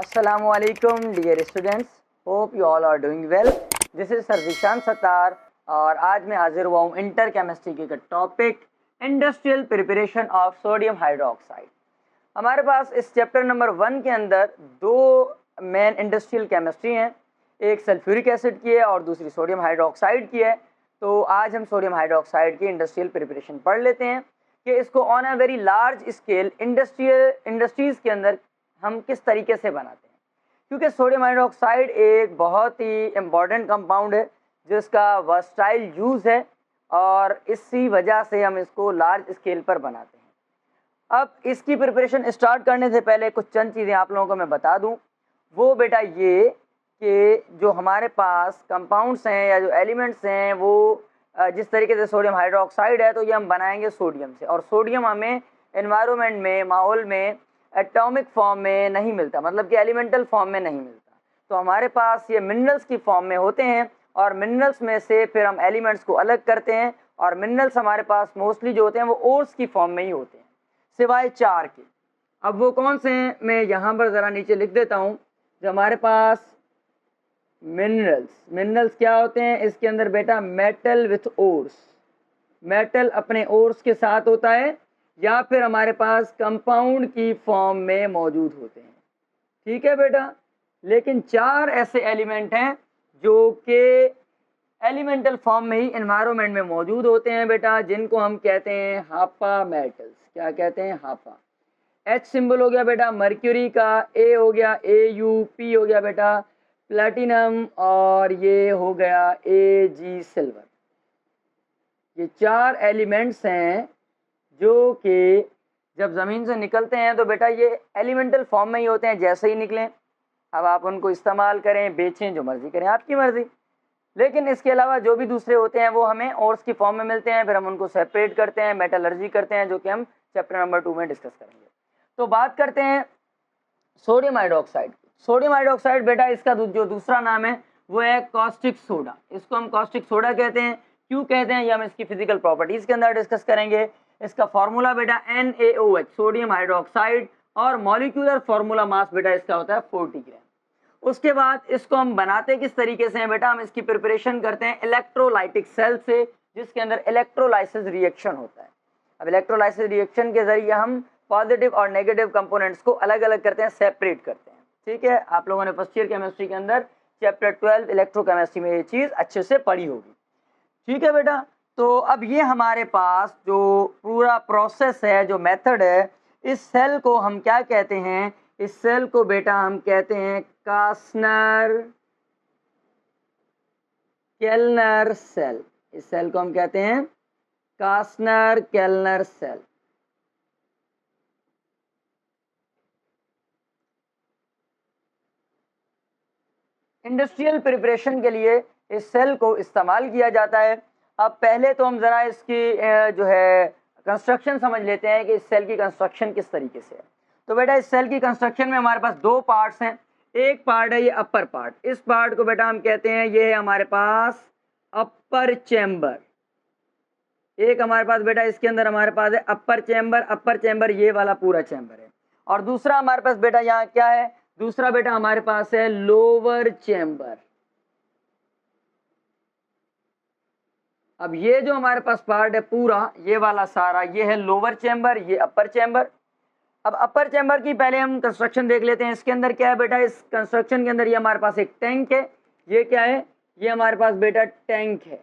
Assalamualaikum dear students, hope you all are doing well. This is Sir Zishan Sattar और आज मैं हाजिर हुआ हूँ इंटर केमिस्ट्री के topic industrial preparation of sodium hydroxide. हमारे पास इस चैप्टर नंबर 1 के अंदर दो मेन इंडस्ट्रियल केमिस्ट्री हैं, एक सल्फ्यूरिक एसिड की है और दूसरी सोडियम हाइड्रोक्साइड की है। तो आज हम सोडियम हाइड्रोक्साइड की इंडस्ट्रियल प्रिपरेशन पढ़ लेते हैं कि इसको on a very large scale industries के अंदर हम किस तरीके से बनाते हैं, क्योंकि सोडियम हाइड्रोक्साइड एक बहुत ही इम्पॉर्टेंट कंपाउंड है जिसका वर्सटाइल यूज़ है और इसी वजह से हम इसको लार्ज स्केल पर बनाते हैं। अब इसकी प्रिपरेशन स्टार्ट करने से पहले कुछ चंद चीज़ें आप लोगों को मैं बता दूं। वो बेटा ये कि जो हमारे पास कंपाउंड्स हैं या जो एलिमेंट्स हैं वो जिस तरीके से सोडियम हाइड्रोक्साइड है तो ये हम बनाएंगे सोडियम से, और सोडियम हमें एनवायरनमेंट में, माहौल में एटॉमिक फॉर्म में नहीं मिलता, मतलब कि एलिमेंटल फॉर्म में नहीं मिलता। तो हमारे पास ये मिनरल्स की फॉर्म में होते हैं और मिनरल्स में से फिर हम एलिमेंट्स को अलग करते हैं, और मिनरल्स हमारे पास मोस्टली जो होते हैं वो ओर्स की फॉर्म में ही होते हैं, सिवाय 4 के। अब वो कौन से हैं मैं यहाँ पर ज़रा नीचे लिख देता हूँ। जो हमारे पास मिनरल्स क्या होते हैं, इसके अंदर बेटा मेटल विथ ओर्स, मेटल अपने ओर्स के साथ होता है, या फिर हमारे पास कंपाउंड की फॉर्म में मौजूद होते हैं। ठीक है बेटा, लेकिन 4 ऐसे एलिमेंट हैं जो कि एलिमेंटल फॉर्म में ही एनवायरनमेंट में मौजूद होते हैं बेटा, जिनको हम कहते हैं हापा मेटल्स। क्या कहते हैं? हापा। H सिंबल हो गया बेटा मर्क्यूरी का, A हो गया AU, P हो गया बेटा प्लैटिनम, और ये हो गया AG सिल्वर। ये 4 एलिमेंट्स हैं जो कि जब ज़मीन से निकलते हैं तो बेटा ये एलिमेंटल फॉर्म में ही होते हैं जैसे ही निकलें। अब आप उनको इस्तेमाल करें, बेचें, जो मर्ज़ी करें, आपकी मर्ज़ी। लेकिन इसके अलावा जो भी दूसरे होते हैं वो हमें ओर्स की फॉर्म में मिलते हैं, फिर हम उनको सेपरेट करते हैं, मेटलर्जी करते हैं, जो कि हम चैप्टर नंबर 2 में डिस्कस करेंगे। तो बात करते हैं सोडियम हाइड्रोक्साइड। सोडियम हाइड्रोक्साइड बेटा इसका जो दूसरा नाम है वो है कॉस्टिक सोडा। इसको हम कॉस्टिक सोडा कहते हैं। क्यों कहते हैं ये हम इसकी फिजिकल प्रॉपर्टीज़ के अंदर डिस्कस करेंगे। इसका फार्मूला बेटा NaOH, सोडियम हाइड्रोक्साइड, और मॉलिक्यूलर फार्मूला मास बेटा इसका होता है 40 ग्राम। उसके बाद इसको हम बनाते किस तरीके से हैं बेटा, हम इसकी प्रिपरेशन करते हैं इलेक्ट्रोलाइटिक सेल से, जिसके अंदर इलेक्ट्रोलाइसिस रिएक्शन होता है। अब इलेक्ट्रोलाइसिस रिएक्शन के जरिए हम पॉजिटिव और नेगेटिव कंपोनेंट्स को अलग अलग करते हैं, सेपरेट करते हैं। ठीक है, आप लोगों ने फर्स्ट ईयर केमिस्ट्री के अंदर चैप्टर 12 इलेक्ट्रोकेमिस्ट्री में ये चीज़ अच्छे से पढ़ी होगी। ठीक है बेटा, तो अब ये हमारे पास जो पूरा प्रोसेस है, जो मेथड है, इस सेल को हम क्या कहते हैं? इस सेल को बेटा हम कहते हैं कास्नर केल्नर सेल। इस सेल को हम कहते हैं कास्नर केल्नर सेल। इंडस्ट्रियल प्रिपरेशन के लिए इस सेल को इस्तेमाल किया जाता है। अब पहले तो हम ज़रा इसकी जो है कंस्ट्रक्शन समझ लेते हैं कि इस सेल की कंस्ट्रक्शन किस तरीके से है। तो बेटा इस सेल की कंस्ट्रक्शन में हमारे पास 2 पार्ट्स हैं। एक पार्ट है ये अपर पार्ट, इस पार्ट को बेटा हम कहते हैं, ये है हमारे पास अपर चैम्बर। एक हमारे पास बेटा इसके अंदर हमारे पास है अपर चैम्बर, ये वाला पूरा चैम्बर है। और दूसरा हमारे पास बेटा यहाँ क्या है? दूसरा बेटा हमारे पास है लोअर चैम्बर। अब ये जो हमारे पास पार्ट है पूरा, ये वाला सारा, ये है लोअर चैम्बर, ये अपर चैम्बर। अब अपर चैम्बर की पहले हम कंस्ट्रक्शन देख लेते हैं। इसके अंदर क्या है बेटा? इस कंस्ट्रक्शन के अंदर ये हमारे पास एक टैंक है। ये क्या है? ये हमारे पास बेटा टैंक है,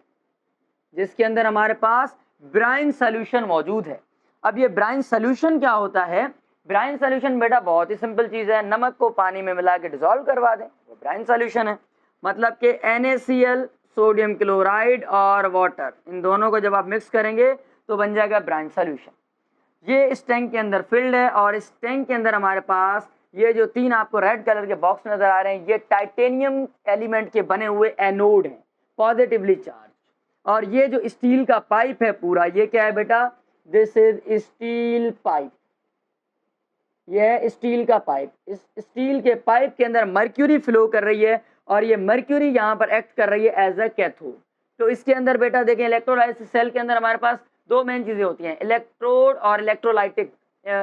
जिसके अंदर हमारे पास ब्राइन सोल्यूशन मौजूद है। अब ये ब्राइन सोल्यूशन क्या होता है? ब्राइन सोल्यूशन बेटा बहुत ही सिंपल चीज़ है, नमक को पानी में मिला के डिजोल्व करवा दें, वो ब्राइन सोल्यूशन है। मतलब कि NaCl, सोडियम क्लोराइड और वाटर, इन दोनों को जब आप मिक्स करेंगे तो बन जाएगा ब्राइन सोल्यूशन। ये इस टैंक के अंदर फिल्ड है, और इस टैंक के अंदर हमारे पास ये जो 3 आपको रेड कलर के बॉक्स नजर आ रहे हैं, ये टाइटेनियम एलिमेंट के बने हुए एनोड हैं, पॉजिटिवली चार्ज। और ये जो स्टील का पाइप है पूरा, ये क्या है बेटा? This is steel pipe. यह है स्टील का पाइप। इस स्टील के पाइप के अंदर मर्क्यूरी फ्लो कर रही है, और ये मर्क्यूरी यहाँ पर एक्ट कर रही है एज अ कैथोड। तो इसके अंदर बेटा देखें, इलेक्ट्रोलाइसिस सेल के अंदर हमारे पास 2 मेन चीज़ें होती हैं, इलेक्ट्रोड और इलेक्ट्रोलाइटिक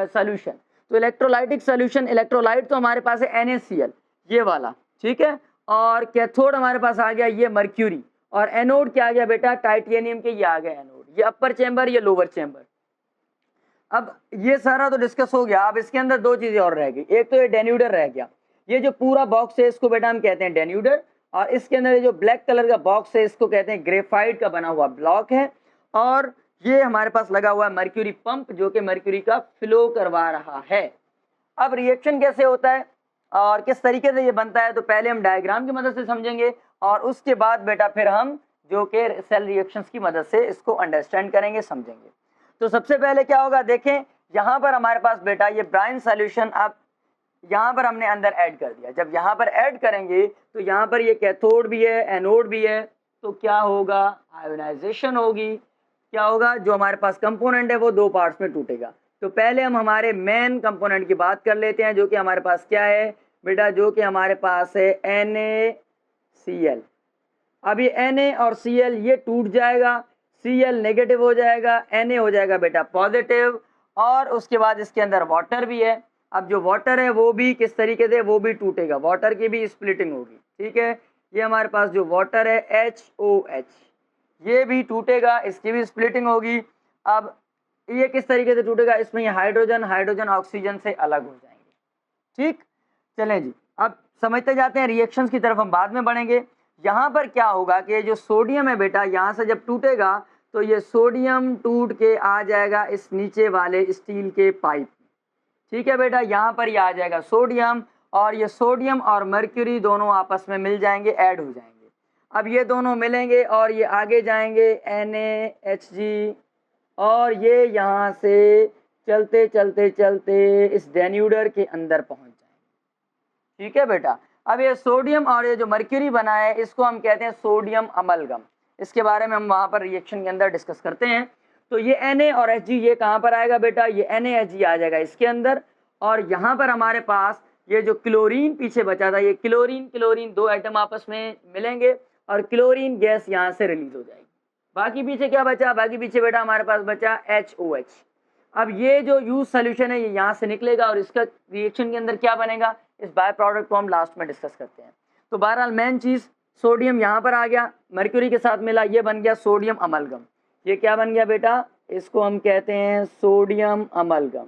सॉल्यूशन। तो इलेक्ट्रोलाइटिक सोल्यूशन, इलेक्ट्रोलाइट तो हमारे पास है NaCl ये वाला, ठीक है, और कैथोड हमारे पास आ गया ये मर्क्यूरी, और एनोड क्या आ गया बेटा टाइटेनियम के, ये आ गया एनोड, ये अपर चेंबर ये लोअर चेंबर। अब ये सारा तो डिस्कस हो गया। अब इसके अंदर दो चीजें और रह गई, एक तो ये डेन्यूडर रह गया, ये जो पूरा बॉक्स है इसको बेटा हम कहते हैं डेन्यूडर, और इसके अंदर ये जो ब्लैक कलर का बॉक्स है इसको कहते हैं ग्रेफाइट का बना हुआ ब्लॉक है, और ये हमारे पास लगा हुआ है मर्क्यूरी पंप जो कि मर्क्यूरी का फ्लो करवा रहा है। अब रिएक्शन कैसे होता है और किस तरीके से ये बनता है, तो पहले हम डायग्राम की मदद से समझेंगे और उसके बाद बेटा फिर हम जो कि सेल रिएक्शंस की मदद से इसको अंडरस्टैंड करेंगे, समझेंगे। तो सबसे पहले क्या होगा, देखें यहाँ पर हमारे पास बेटा ये ब्राइन सॉल्यूशन अब यहाँ पर हमने अंदर ऐड कर दिया। जब यहाँ पर ऐड करेंगे तो यहाँ पर ये कैथोड भी है एनोड भी है, तो क्या होगा, आयोनाइजेशन होगी। क्या होगा, जो हमारे पास कंपोनेंट है वो दो पार्ट्स में टूटेगा। तो पहले हम हमारे मेन कंपोनेंट की बात कर लेते हैं जो कि हमारे पास क्या है बेटा, जो कि हमारे पास है NaCl। अब ये Na और Cl ये टूट जाएगा, Cl नेगेटिव हो जाएगा, Na हो जाएगा बेटा पॉजिटिव, और उसके बाद इसके अंदर वाटर भी है। अब जो वाटर है वो भी किस तरीके से, वो भी टूटेगा, वाटर की भी स्प्लिटिंग होगी, ठीक है। ये हमारे पास जो वाटर है HOH ये भी टूटेगा, इसकी भी स्प्लिटिंग होगी। अब ये किस तरीके से टूटेगा, इसमें ये हाइड्रोजन ऑक्सीजन से अलग हो जाएंगे, ठीक। चलें जी, अब समझते जाते हैं, रिएक्शंस की तरफ हम बाद में बढ़ेंगे। यहाँ पर क्या होगा कि जो सोडियम है बेटा यहाँ से जब टूटेगा तो ये सोडियम टूट के आ जाएगा इस नीचे वाले स्टील के पाइप, ठीक है बेटा। यहाँ पर ये आ जाएगा सोडियम, और ये सोडियम और मर्क्यूरी दोनों आपस में मिल जाएंगे, ऐड हो जाएंगे। अब ये दोनों मिलेंगे और ये आगे जाएंगे NaHg, और ये यहाँ से चलते चलते चलते इस डेन्यूडर के अंदर पहुँच जाएंगे, ठीक है बेटा। अब ये सोडियम और ये जो मर्क्यूरी बना है इसको हम कहते हैं सोडियम अमलगम। इसके बारे में हम वहाँ पर रिएक्शन के अंदर डिस्कस करते हैं। तो ये Na और Hg ये कहाँ पर आएगा बेटा, ये NaHg आ जाएगा इसके अंदर, और यहाँ पर हमारे पास ये जो क्लोरीन पीछे बचा था, ये क्लोरीन दो एटम आपस में मिलेंगे और क्लोरीन गैस यहाँ से रिलीज हो जाएगी। बाकी पीछे क्या बचा, बाकी पीछे बेटा हमारे पास बचा HOH। अब ये जो यूज सोल्यूशन है ये यहाँ से निकलेगा और इसका रिएक्शन के अंदर क्या बनेगा, इस बाय प्रोडक्ट को हम लास्ट में डिस्कस करते हैं। तो बहरहाल मेन चीज़, सोडियम यहाँ पर आ गया, मर्क्यूरी के साथ मिला, ये बन गया सोडियम अमलगम। ये क्या बन गया बेटा, इसको हम कहते हैं सोडियम अमलगम।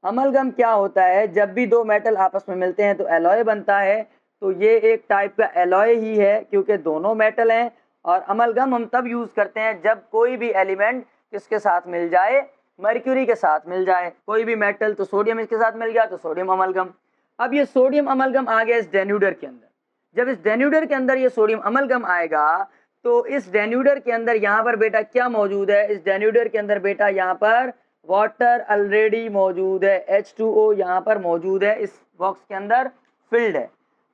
अमलगम क्या होता है, जब भी दो मेटल आपस में मिलते हैं तो एलॉय बनता है। तो ये एक टाइप का एलॉय ही है क्योंकि दोनों मेटल हैं, और अमलगम हम तब यूज़ करते हैं जब कोई भी एलिमेंट किसके साथ मिल जाए, मर्क्यूरी के साथ मिल जाए। कोई भी मेटल, तो सोडियम इसके साथ मिल गया तो सोडियम अमलगम। अब ये सोडियम अमलगम आ गया इस डेन्यूडर के अंदर। जब इस डेन्यूडर के अंदर ये सोडियम अमलगम आएगा तो इस डेन्यूडर के अंदर यहाँ पर बेटा क्या मौजूद है, इस डेन्यूडर के अंदर बेटा यहाँ पर वाटर ऑलरेडी मौजूद है, H2O यहाँ पर मौजूद है, इस बॉक्स के अंदर फिल्ड है।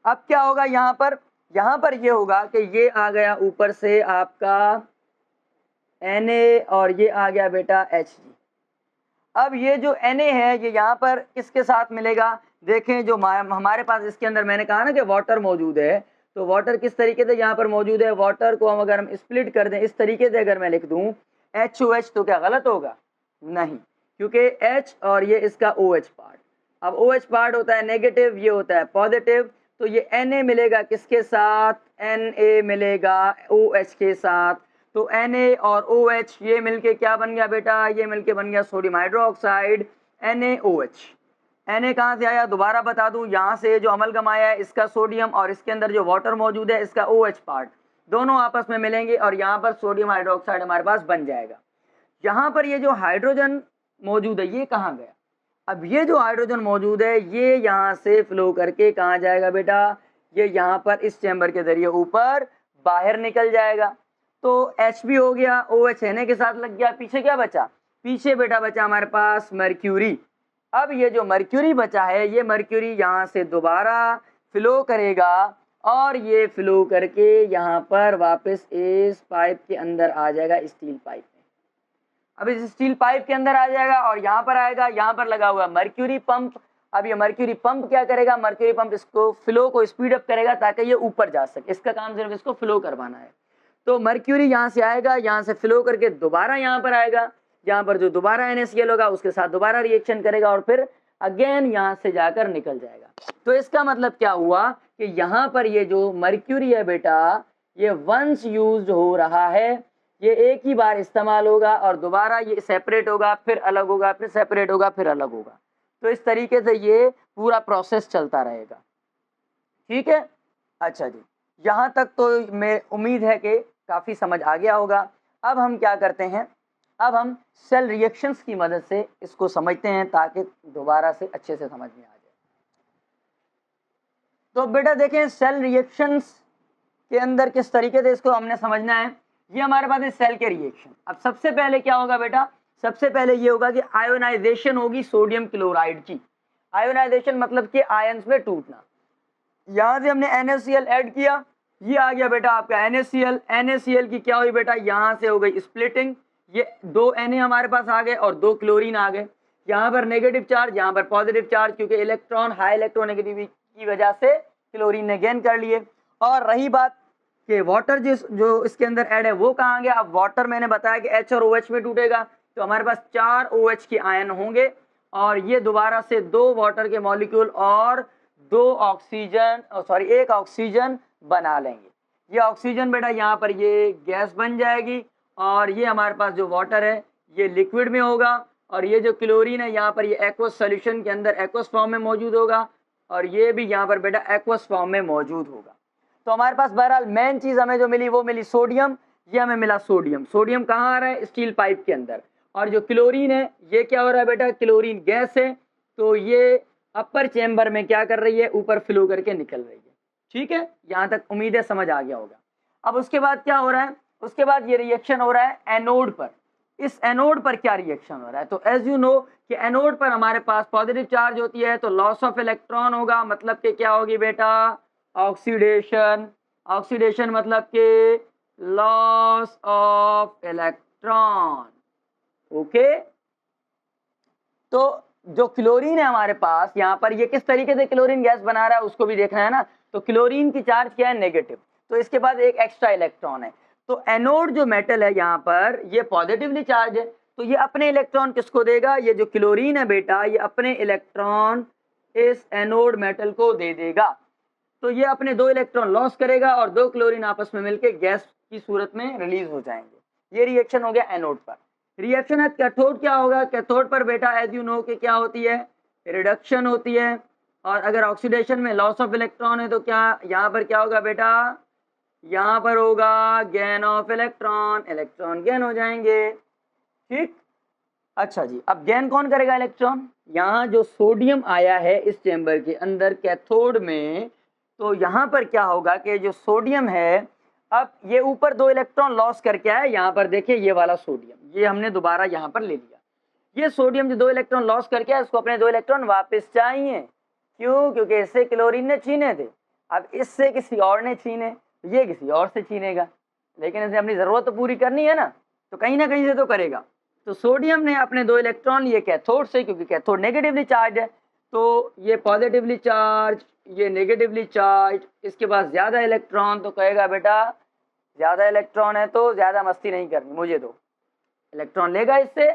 अब क्या होगा, यहाँ पर ये होगा कि ये आ गया ऊपर से आपका Na और ये आ गया बेटा Hg। अब ये जो Na है ये यहाँ पर किसके साथ मिलेगा, देखें जो हमारे पास इसके अंदर मैंने कहा ना कि वाटर मौजूद है, तो वाटर किस तरीके से यहाँ पर मौजूद है, वाटर को हम अगर हम स्प्लिट कर दें इस तरीके से अगर मैं लिख दूँ HOH, तो क्या गलत होगा, नहीं, क्योंकि H और ये इसका OH पार्ट। अब OH पार्ट होता है नेगेटिव, ये होता है पॉजिटिव, तो ये Na मिलेगा किसके साथ, Na मिलेगा OH के साथ। तो Na और OH ये मिलके क्या बन गया बेटा, ये मिलके बन गया सोडियम हाइड्रोक्साइड NaOH। Na कहाँ से आया, दोबारा बता दूं, यहाँ से जो अमलगम आया है इसका सोडियम और इसके अंदर जो वाटर मौजूद है इसका OH पार्ट, दोनों आपस में मिलेंगे और यहाँ पर सोडियम हाइड्रोक्साइड हमारे पास बन जाएगा। यहाँ पर ये जो हाइड्रोजन मौजूद है ये कहाँ गया, अब ये जो हाइड्रोजन मौजूद है ये यहाँ से फ्लो करके कहाँ जाएगा बेटा, ये यहाँ पर इस चैम्बर के जरिए ऊपर बाहर निकल जाएगा। तो H भी हो गया, OH Na के साथ लग गया, पीछे क्या बचा, पीछे बेटा बचा हमारे पास मर्क्यूरी। अब ये जो मर्क्यूरी बचा है ये मर्क्यूरी यहाँ से दोबारा फ्लो करेगा और ये फ्लो करके यहाँ पर वापस इस पाइप के अंदर आ जाएगा, स्टील पाइप में। अब इस स्टील पाइप के अंदर आ जाएगा और यहाँ पर आएगा, यहाँ पर लगा हुआ मर्क्यूरी पंप। अब ये मर्क्यूरी पंप क्या करेगा, मर्क्यूरी पंप इसको फ्लो को स्पीड अप करेगा ताकि ये ऊपर जा सके, इसका काम सिर्फ इसको फ्लो करवाना है। तो मर्क्यूरी यहाँ से आएगा, यहाँ से फ्लो करके दोबारा यहाँ पर आएगा, यहाँ पर जो दोबारा NaCl होगा उसके साथ दोबारा रिएक्शन करेगा और फिर अगेन यहाँ से जाकर निकल जाएगा। तो इसका मतलब क्या हुआ कि यहाँ पर ये जो मर्क्यूरी है बेटा, ये वंस यूज्ड हो रहा है, ये एक ही बार इस्तेमाल होगा और दोबारा ये सेपरेट होगा, फिर अलग होगा, फिर सेपरेट होगा, फिर अलग होगा। तो इस तरीके से ये पूरा प्रोसेस चलता रहेगा। ठीक है, अच्छा जी, यहाँ तक तो मैं उम्मीद है कि काफ़ी समझ आ गया होगा। अब हम क्या करते हैं, अब हम सेल रिएक्शंस की मदद से इसको समझते हैं ताकि दोबारा से अच्छे से समझ में आ जाए। तो बेटा देखें, सेल रिएक्शंस के अंदर किस तरीके से इसको हमने समझना है। ये हमारे पास है सेल के रिएक्शन। अब सबसे पहले क्या होगा बेटा, सबसे पहले ये होगा कि आयोनाइजेशन होगी सोडियम क्लोराइड की। आयोनाइजेशन मतलब कि आयंस में टूटना। यहाँ से हमने NaCl ऐड किया, ये आ गया बेटा आपका NaCl। NaCl की क्या हुई बेटा, यहाँ से हो गई स्प्लिटिंग, ये 2 Na हमारे पास आ गए और 2 क्लोरीन आ गए। यहाँ पर नेगेटिव चार्ज, यहाँ पर पॉजिटिव चार्ज, क्योंकि इलेक्ट्रॉन हाई इलेक्ट्रोनेगेटिविटी की वजह से क्लोरीन ने गेन कर लिए। और रही बात कि वाटर जो इसके अंदर ऐड है वो कहाँ गया। अब वाटर मैंने बताया कि H और OH में टूटेगा, तो हमारे पास 4 OH के आयन होंगे और ये दोबारा से 2 वाटर के मॉलिक्यूल और 1 ऑक्सीजन बना लेंगे। ये ऑक्सीजन बेटा यहाँ पर ये गैस बन जाएगी और ये हमारे पास जो वाटर है ये लिक्विड में होगा और ये जो क्लोरीन है यहाँ पर ये एक्वस सॉल्यूशन के अंदर एक्वस फॉर्म में मौजूद होगा और ये भी यहाँ पर बेटा एक्वस फॉर्म में मौजूद होगा। तो हमारे पास बहरहाल मेन चीज़ हमें जो मिली वो मिली सोडियम। ये हमें मिला सोडियम। सोडियम कहाँ आ रहा है, स्टील पाइप के अंदर। और जो क्लोरीन है ये क्या हो रहा है बेटा, क्लोरीन गैस है, तो ये अपर चैम्बर में क्या कर रही है, ऊपर फ्लो करके निकल रही है। ठीक है, यहाँ तक उम्मीद है समझ आ गया होगा। अब उसके बाद क्या हो रहा है, उसके बाद ये रिएक्शन हो रहा है एनोड पर। इस एनोड पर क्या रिएक्शन हो रहा है, तो एज यू नो कि एनोड पर हमारे पास पॉजिटिव चार्ज होती है, तो लॉस ऑफ इलेक्ट्रॉन होगा, मतलब कि क्या होगी बेटा, ऑक्सीडेशन। ऑक्सीडेशन मतलब कि लॉस ऑफ इलेक्ट्रॉन। ओके, तो जो क्लोरीन है हमारे पास यहाँ पर, ये किस तरीके से क्लोरीन गैस बना रहा है उसको भी देखना है ना। तो क्लोरीन की चार्ज क्या है, नेगेटिव, तो इसके बाद एक एक्स्ट्रा इलेक्ट्रॉन है। तो एनोड जो मेटल है यहाँ पर ये पॉजिटिवली चार्ज है, तो ये अपने इलेक्ट्रॉन किसको देगा, ये जो क्लोरीन है बेटा ये अपने इलेक्ट्रॉन इस एनोड मेटल को दे देगा। तो ये अपने 2 इलेक्ट्रॉन लॉस करेगा और 2 क्लोरीन आपस में मिलकर गैस की सूरत में रिलीज हो जाएंगे। ये रिएक्शन हो गया एनोड पर। रिएक्शन एट कैथोड क्या होगा, कैथोड पर बेटा एज यू नो कि क्या होती है, रिडक्शन होती है। और अगर ऑक्सीडेशन में लॉस ऑफ इलेक्ट्रॉन है तो क्या यहाँ पर क्या होगा बेटा, यहाँ पर होगा gain of electron, electron gain हो जाएंगे। ठीक, अच्छा जी, अब गेन कौन करेगा इलेक्ट्रॉन, यहाँ जो सोडियम आया है इस चेंबर के अंदर कैथोड में, तो यहाँ पर क्या होगा कि जो सोडियम है, अब ये ऊपर 2 इलेक्ट्रॉन लॉस करके आया, यहाँ पर देखिए ये वाला सोडियम, ये हमने दोबारा यहाँ पर ले लिया। ये सोडियम जो 2 इलेक्ट्रॉन लॉस करके आया, इसको अपने 2 इलेक्ट्रॉन वापस चाहिए। क्यों, क्योंकि इससे क्लोरीन ने छीने थे, अब इससे किसी और ने छीने, ये किसी और से छीनेगा, लेकिन इसे अपनी ज़रूरत तो पूरी करनी है ना, तो कहीं ना कहीं से तो करेगा। तो सोडियम ने अपने 2 इलेक्ट्रॉन लिए कैथोड से, क्योंकि कैथोड नेगेटिवली चार्ज है, तो ये पॉजिटिवली चार्ज, ये नेगेटिवली चार्ज, इसके पास ज़्यादा इलेक्ट्रॉन, तो कहेगा बेटा ज़्यादा इलेक्ट्रॉन है तो ज़्यादा मस्ती नहीं करनी, मुझे दो। इलेक्ट्रॉन लेगा इससे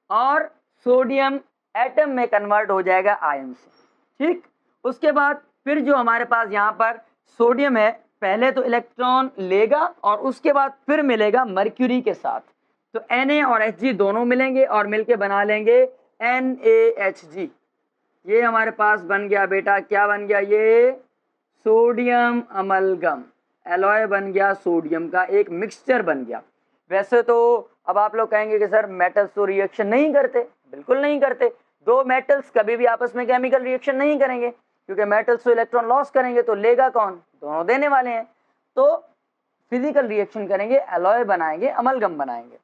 और सोडियम एटम में कन्वर्ट हो जाएगा आयन से। ठीक, उसके बाद फिर जो हमारे पास यहाँ पर सोडियम है, पहले तो इलेक्ट्रॉन लेगा और उसके बाद फिर मिलेगा मर्क्यूरी के साथ, तो Na और Hg दोनों मिलेंगे और मिलके बना लेंगे NaHg। ये हमारे पास बन गया बेटा, क्या बन गया, ये सोडियम अमलगम, एलॉय बन गया, सोडियम का एक मिक्सचर बन गया। वैसे तो अब आप लोग कहेंगे कि सर मेटल्स तो रिएक्शन नहीं करते, बिल्कुल नहीं करते। 2 मेटल्स कभी भी आपस में केमिकल रिएक्शन नहीं करेंगे, क्योंकि मेटल्स तो इलेक्ट्रॉन लॉस करेंगे, तो लेगा कौन, दोनों देने वाले हैं, तो फिजिकल रिएक्शन करेंगे, एलॉय बनाएंगे, अमलगम बनाएंगे।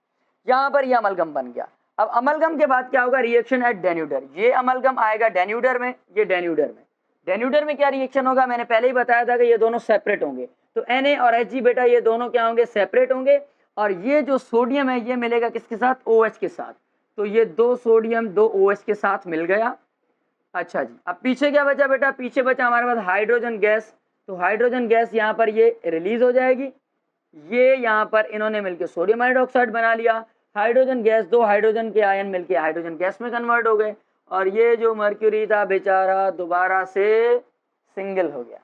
यहाँ पर यह अमलगम बन गया। अब अमलगम के बाद क्या होगा, रिएक्शन एट डेन्यूडर, ये अमलगम आएगा डेन्यूडर में, ये डेन्यूडर में। डेन्यूडर में क्या रिएक्शन होगा, मैंने पहले ही बताया था कि ये दोनों सेपरेट होंगे, तो Na और Hg बेटा ये दोनों क्या होंगे, सेपरेट होंगे। और ये जो सोडियम है ये मिलेगा किसके साथ, OH के साथ, तो ये 2 सोडियम 2 OH के साथ मिल गया। अच्छा जी, अब पीछे क्या बचा बेटा, पीछे बचा हमारे पास हाइड्रोजन गैस, तो हाइड्रोजन गैस यहाँ पर ये रिलीज हो जाएगी। ये यहाँ पर इन्होंने मिलकर सोडियम हाइड्रोक्साइड बना लिया। हाइड्रोजन गैस, 2 हाइड्रोजन के आयन मिलके हाइड्रोजन गैस में कन्वर्ट हो गए और ये जो मर्क्यूरी था बेचारा दोबारा से सिंगल हो गया।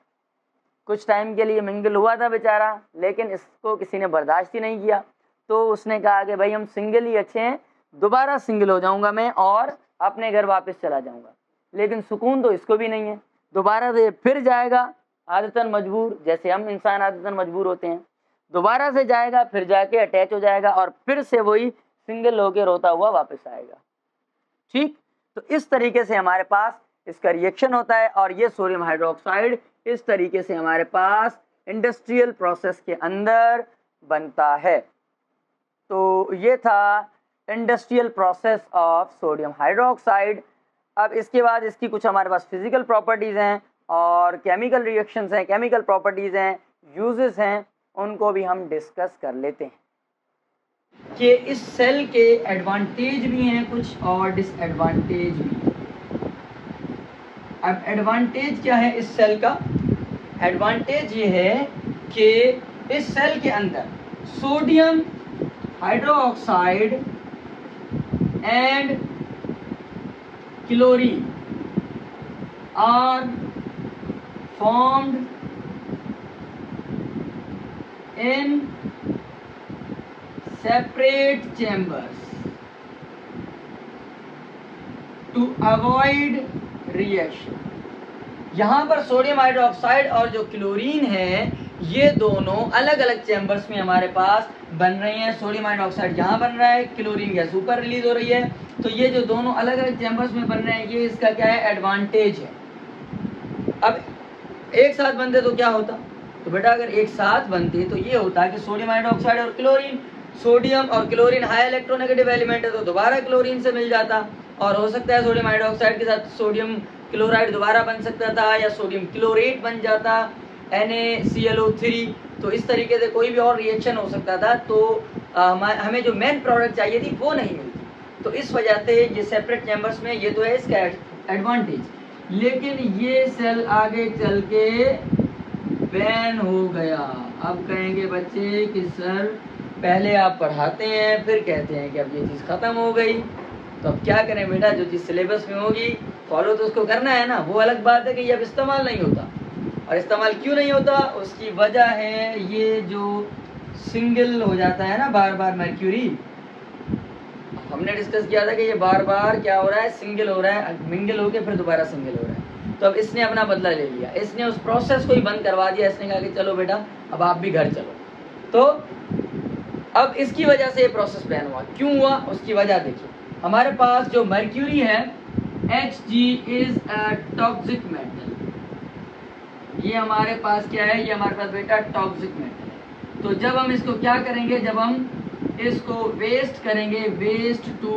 कुछ टाइम के लिए मिंगल हुआ था बेचारा, लेकिन इसको किसी ने बर्दाश्त ही नहीं किया, तो उसने कहा कि भाई हम सिंगल ही अच्छे हैं, दोबारा सिंगल हो जाऊंगा मैं और अपने घर वापस चला जाऊंगा। लेकिन सुकून तो इसको भी नहीं है, दोबारा से फिर जाएगा आदतन मजबूर, जैसे हम इंसान आदतन मजबूर होते हैं, दोबारा से जाएगा, फिर जाके अटैच हो जाएगा और फिर से वही सिंगल होके रोता हुआ वापस आएगा। ठीक, तो इस तरीके से हमारे पास इसका रिएक्शन होता है और ये सोडियम हाइड्रोक्साइड इस तरीके से हमारे पास इंडस्ट्रियल प्रोसेस के अंदर बनता है। तो ये था industrial process of sodium hydroxide. अब इसके बाद इसकी कुछ हमारे पास फिजिकल प्रॉपर्टीज़ हैं और केमिकल रिएक्शंस हैं, केमिकल प्रॉपर्टीज़ हैं, यूजेस हैं, उनको भी हम डिस्कस कर लेते हैं कि इस सेल के एडवांटेज भी हैं कुछ और डिसएडवांटेज भी। अब एडवांटेज क्या है इस सेल का? एडवांटेज ये है कि इस सेल के अंदर sodium hydroxide and chlorine are formed in separate chambers to avoid reaction। यहाँ पर सोडियम हाइड्रोक्साइड और जो क्लोरीन है ये दोनों अलग अलग चैम्बर्स में हमारे पास बन रहे हैं। सोडियम हाइड्रोक्साइड यहाँ बन रहा है, क्लोरीन गैस ऊपर रिलीज हो रही है, तो ये जो दोनों अलग अलग चैम्बर्स में बन रहे हैं ये इसका क्या है? एडवांटेज है। अब एक साथ बनते तो क्या होता? तो बेटा अगर एक साथ बनते तो ये होता कि सोडियम हाइड्रोक्साइड और क्लोरीन, सोडियम और क्लोरीन हाई इलेक्ट्रोनेगेटिव एलिमेंट है तो दोबारा क्लोरीन से मिल जाता, और हो सकता है सोडियम हाइड्रोक्साइड के साथ सोडियम क्लोराइड दोबारा बन सकता था या सोडियम क्लोरेट बन जाता NaClO3। तो इस तरीके से कोई भी और रिएक्शन हो सकता था, तो हमें जो मेन प्रोडक्ट चाहिए थी वो नहीं मिलती। तो इस वजह से ये सेपरेट चैम्बर्स में ये तो है इसका एडवांटेज। लेकिन ये सेल आगे चल के बैन हो गया। अब कहेंगे बच्चे कि सर पहले आप पढ़ाते हैं फिर कहते हैं कि अब ये चीज़ ख़त्म हो गई, तो अब क्या करें बेटा? जो चीज़ सिलेबस में होगी फॉलो तो उसको करना है ना। वो अलग बात है कि ये अब इस्तेमाल नहीं होता, और इस्तेमाल क्यों नहीं होता उसकी वजह है ये जो सिंगल हो जाता है ना बार बार मर्क्यूरी। हमने डिस्कस किया था कि ये बार बार क्या हो रहा है? सिंगल हो रहा है, मिंगल होके फिर दोबारा सिंगल हो रहा है। तो अब इसने अपना बदला ले लिया, इसने उस प्रोसेस को ही बंद करवा दिया। इसने कहा कि चलो बेटा अब आप भी घर चलो। तो अब इसकी वजह से ये प्रोसेस बैन हुआ। क्यों हुआ उसकी वजह देखिए। हमारे पास जो मर्क्यूरी है Hg is a toxic metal. ये हमारे पास क्या है? ये हमारे पास बेटा टॉक्सिक मेटल है। तो जब हम इसको क्या करेंगे? जब हम इसको वेस्ट करेंगे, वेस्ट टू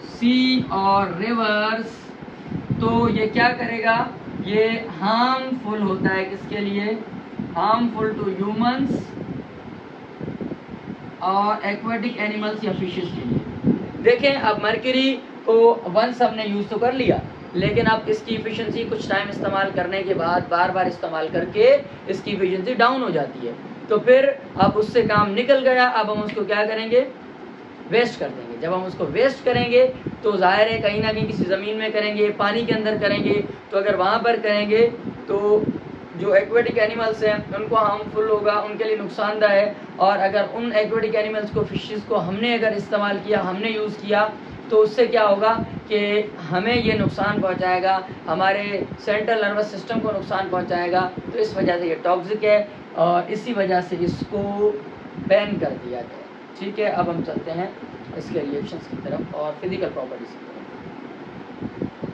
सी और रिवर्स, तो ये क्या करेगा? ये हार्मफुल होता है किसके लिए? हार्मफुल टू ह्यूमंस और एक्वेटिक एनिमल्स या फिशेस के लिए। देखें अब मर्क्यूरी को वंस हमने यूज तो कर लिया, लेकिन अब इसकी इफिशिएंसी कुछ टाइम इस्तेमाल करने के बाद बार बार इस्तेमाल करके इसकी इफिशिएंसी डाउन हो जाती है। तो फिर अब उससे काम निकल गया, अब हम उसको क्या करेंगे? वेस्ट कर देंगे। जब हम उसको वेस्ट करेंगे तो जाहिर है कहीं ना कहीं किसी ज़मीन में करेंगे, पानी के अंदर करेंगे। तो अगर वहाँ पर करेंगे तो जो एक्वेटिक एनिमल्स हैं उनको हार्मफुल होगा, उनके लिए नुकसानदा है। और अगर उन एक्वेटिक एनिमल्स को, फिशेस को हमने अगर इस्तेमाल किया, हमने यूज़ किया, तो उससे क्या होगा कि हमें ये नुकसान पहुँचाएगा, हमारे सेंट्रल नर्वस सिस्टम को नुकसान पहुँचाएगा। तो इस वजह से ये टॉक्सिक है और इसी वजह से इसको बैन कर दिया गया। ठीक है, अब हम चलते हैं इसके रिएक्शंस की तरफ और फिजिकल प्रॉपर्टीज की तरफ।